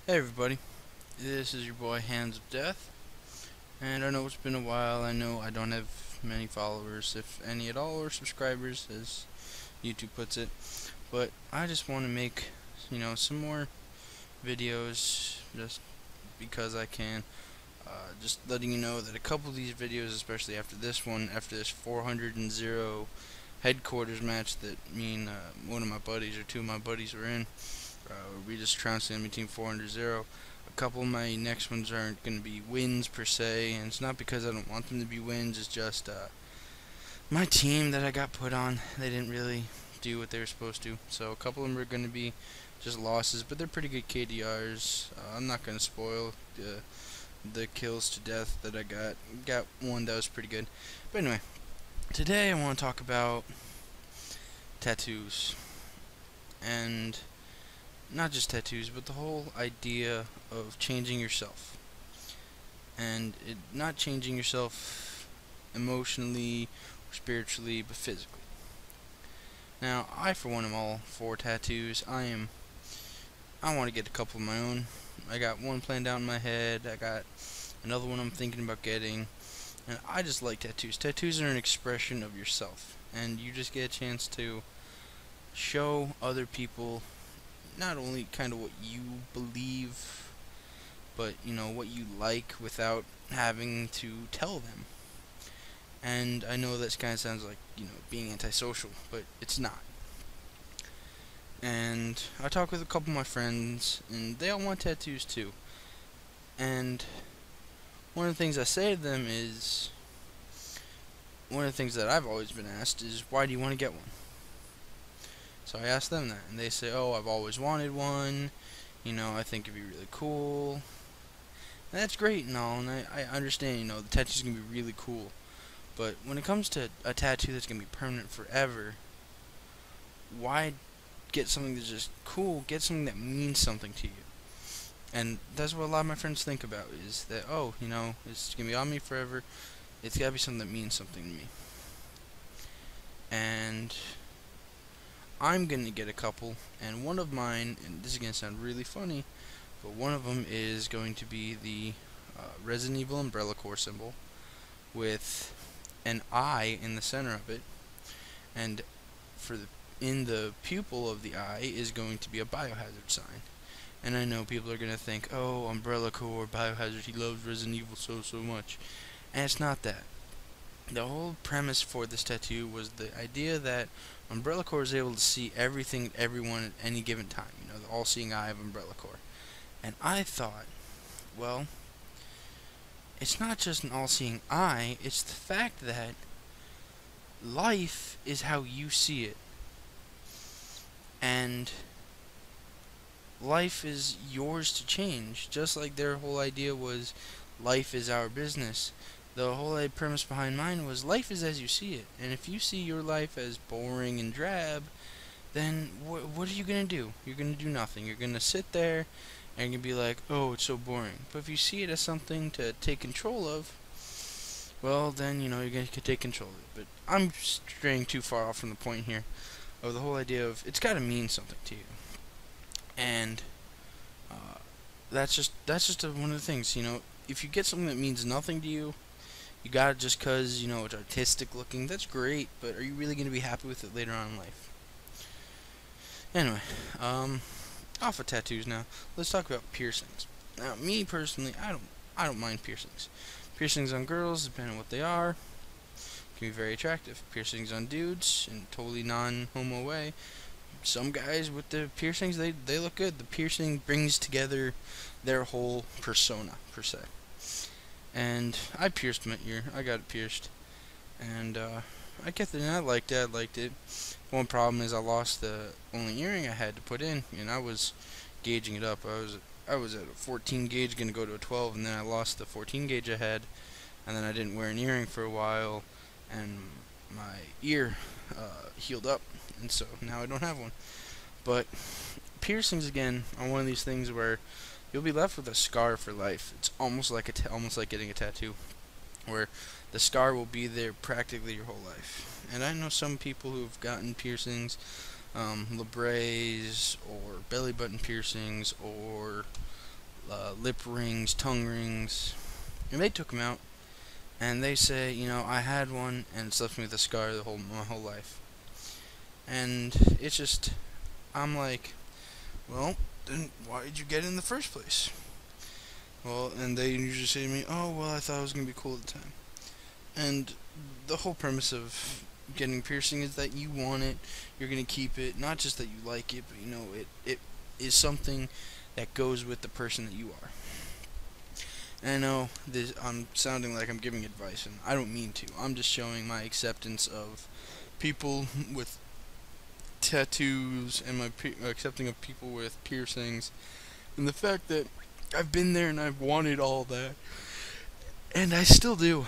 Hey everybody, this is your boy Hands of Death, and I know it's been a while. I know I don't have many followers, if any at all, or subscribers, as YouTube puts it. But I just want to make, some more videos, just because I can. Just letting you know that a couple of these videos, especially after this one, after this 400 headquarters match that me and one of my buddies or two of my buddies were in, we just trounced enemy team 400. A couple of my next ones aren't going to be wins per se, and it's not because I don't want them to be wins. It's just my team that I got put on, they didn't really do what they were supposed to. So a couple of them are going to be just losses, but they're pretty good KDRs. I'm not going to spoil the kills to death that I got. Got one that was pretty good. But anyway, today I want to talk about tattoos. And not just tattoos, but the whole idea of changing yourself. And not changing yourself emotionally or spiritually, but physically. Now, I for one am all for tattoos. I want to get a couple of my own. I got one planned out in my head. I got another one I'm thinking about getting. And I just like tattoos. Tattoos are an expression of yourself. And you just get a chance to show other people not only kind of what you believe, but what you like without having to tell them. And I know that kind of sounds like being antisocial, but it's not. And I talk with a couple of my friends, and they all want tattoos too. And one of the things I say to them is, one of the things that I've always been asked is, why do you want to get one? So I asked them that, and they say, oh, I've always wanted one, I think it'd be really cool. And that's great and all, and I understand, the tattoo's gonna be really cool. But when it comes to a tattoo that's gonna be permanent forever, why get something that's just cool? Get something that means something to you. And that's what a lot of my friends think about, is that, oh, it's gonna be on me forever. It's gotta be something that means something to me. And I'm gonna get a couple, and one of mine, and this is gonna sound really funny, but one of them is going to be the Resident Evil Umbrella Corps symbol with an eye in the center of it, and in the pupil of the eye is going to be a biohazard sign. And I know people are gonna think, oh, Umbrella Corps, biohazard, he loves Resident Evil so much, and it's not that. The whole premise for this tattoo was the idea that Umbrella Corps is able to see everything, everyone at any given time. The all-seeing eye of Umbrella Corps. And I thought, well, it's not just an all-seeing eye, it's the fact that life is how you see it. And life is yours to change, just like their whole idea was life is our business. The whole premise behind mine was life is as you see it, and if you see your life as boring and drab, then what are you going to do? You're going to do nothing. You're going to sit there and you're going to be like, oh, it's so boring. But if you see it as something to take control of, well, then, you're going to take control of it. But I'm straying too far off from the point here of the whole idea of it's got to mean something to you. And that's just one of the things, if you get something that means nothing to you, you got it just because, it's artistic looking. That's great, but are you really going to be happy with it later on in life? Anyway, off of tattoos now. Let's talk about piercings. Now, me personally, I don't mind piercings. Piercings on girls, depending on what they are, can be very attractive. Piercings on dudes, in a totally non-homo way. Some guys with the piercings, they look good. The piercing brings together their whole persona, per se. And I pierced my ear. I got it pierced. And I kept it and I liked it. One problem is I lost the only earring I had to put in, and I was gauging it up. I was at a 14 gauge, going to go to a 12, and then I lost the 14 gauge I had, and then I didn't wear an earring for a while, and my ear healed up, and so now I don't have one. But piercings again are one of these things where you'll be left with a scar for life. It's almost like getting a tattoo, where the scar will be there practically your whole life. And I know some people who've gotten piercings, labrays or belly button piercings or lip rings, tongue rings, and they took them out. And they say, I had one, and it's left me with a scar my whole life. And it's just, I'm like, well, then why did you get it in the first place? Well, and they usually say to me, oh, well, I thought it was gonna be cool at the time. And the whole premise of getting piercing is that you want it, you're gonna keep it, not just that you like it, but it is something that goes with the person that you are. And I know this, I'm sounding like I'm giving advice, and I don't mean to. I'm just showing my acceptance of people with tattoos and my accepting of people with piercings, and the fact that I've been there and I've wanted all that, and I still do.